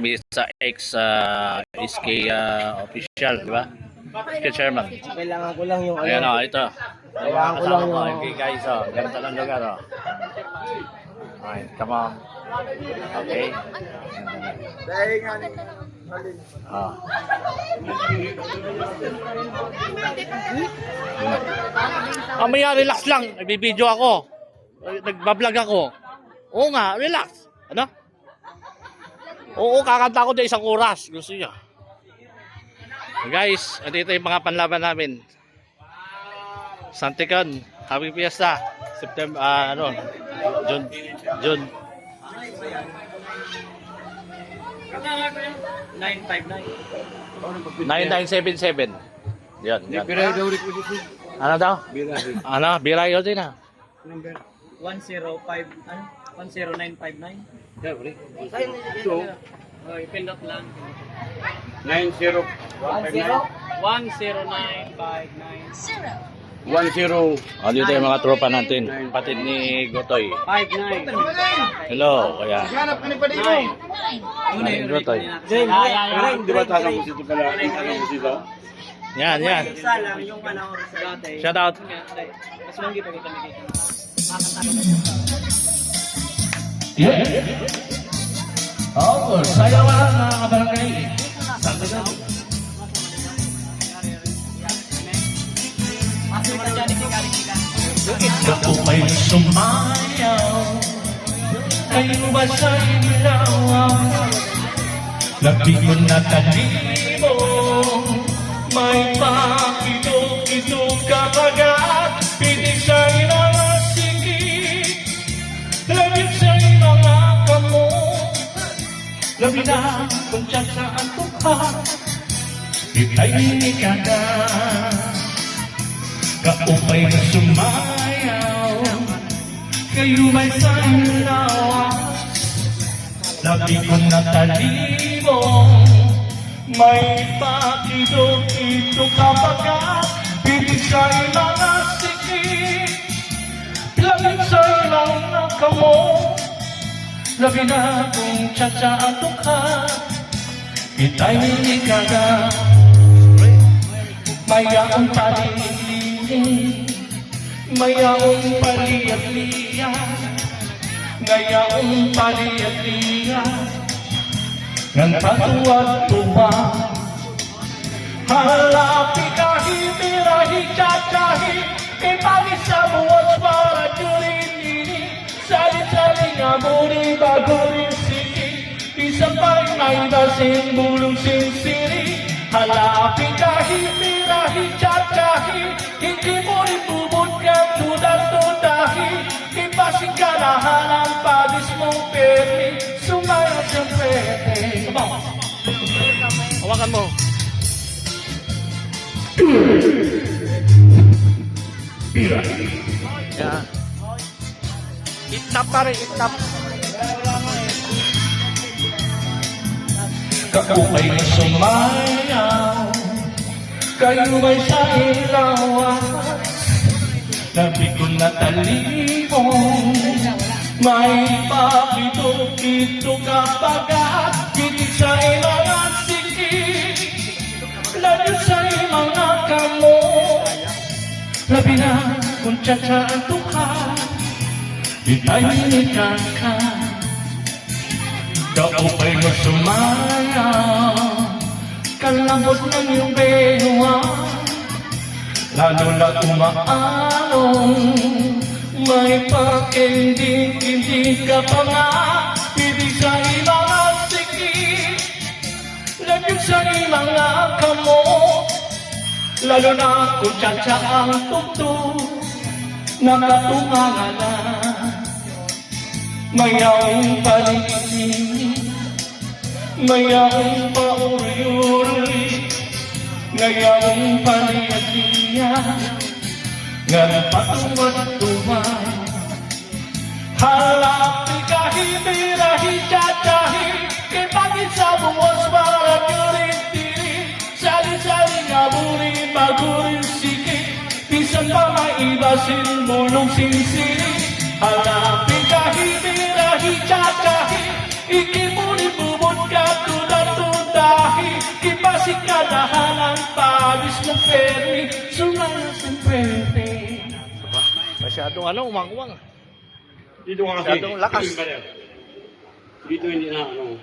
kami sa SK official, di ba? SK chairman. Kailangan ko lang yung Ayan o, ito. Kailangan ko lang yung Okay guys, o. Ganito lang lugar, o. Alright, come on. Okay. dahil nga Ah. Mamaya, relax lang. Nagbibideo ako. Nagbablog ako. Oo nga, relax. Ano? Oo, kakanta ko na 1 oras. Gusto niya. Guys, dito yung mga panlaban namin. Santikon, Happy Fiesta. September, June. 9977. Yan. Biray daw requisition. Ano daw? Biray. Ano? Biray yun din ah. Number 10959. yeah, bro. So, Ipindot lang. 90 10959. 10 Dito yung mga tropa natin. Patid ni Gotoy. 59. Hello, kaya. hanap ka ni Padino. Gotoy. Di ba tanong mo dito pala? Tanong mo dito? Yan. Isa lang yung ano sa dati. Shout out. Mas manggi pa kita nakita. Oh, sayawan mga kabarangay. Masih mo na dyan, ikikarik-ikak. Ako may sumayaw, kayo ba sa ilaw? Labi ko na talimo, may pakitog-itog kapagat, pinig sa mga sikit, labi sa mga kamo, labi na kung tiyan sa antuka, itay ka. Kaupay na sumayaw, kayo may sa ilawas, labi ko na talimo, may pakidog-ito kapagat, pinig sa mga sikit, labi sa mga kamo, labi na kung tsatsaan ka, itay ikaga. Mayroong palililing, mayroong paliyat-liya, mayroong paliyat-liya, ng patuwad-tuwa. Halapi kahit birahi tatahi, ipagis sa buwas para julin-lini, salit-saling amuri bago rin sini, isang pa'y may dasing bulong sinsiri. Halapi kahit birahi tatahi, hindi mo rin bubutkan tudad-tudahi, ipasing ka na halang pagis mong permi, sumayo siyang pwede. Hawakan mo. Yan. Itap pa rin, itap. Kaupay na sumayaw, kayo may sa ilawas, labi ko na talibong, may pakito-kito kapagat, pitig sa mga sikit, labi sa mga kamo, labi na kung tsatsaan ka, itahinikan ka. Kaupay mo sumayaw, kalambot ng iyong bewa, lalo na umaalong, may pakinding-inding ka pa nga, pidig sa mga sikit, lagyan sa mga kamo, lalo na kung tsatsa ang tugtog, nakatumangala. Mayroong paligid, mayroong pauri-uri, mayroong paligid, ngayon patuwad-tuwad. Halapi kahit birahi tatahi, ipagit sa buwas para yurin-tiri, sali-saling aburi bagurin sikit, bisan pa maibasin mulong sinsiri. Halapi kahit birahi tatahi, ikimuli bubot ka Isla Ferry, Suranas and Puerte. Masyadong ano, umangwang. Dito ka kasi. Masyadong lakas. Dito hindi na ano.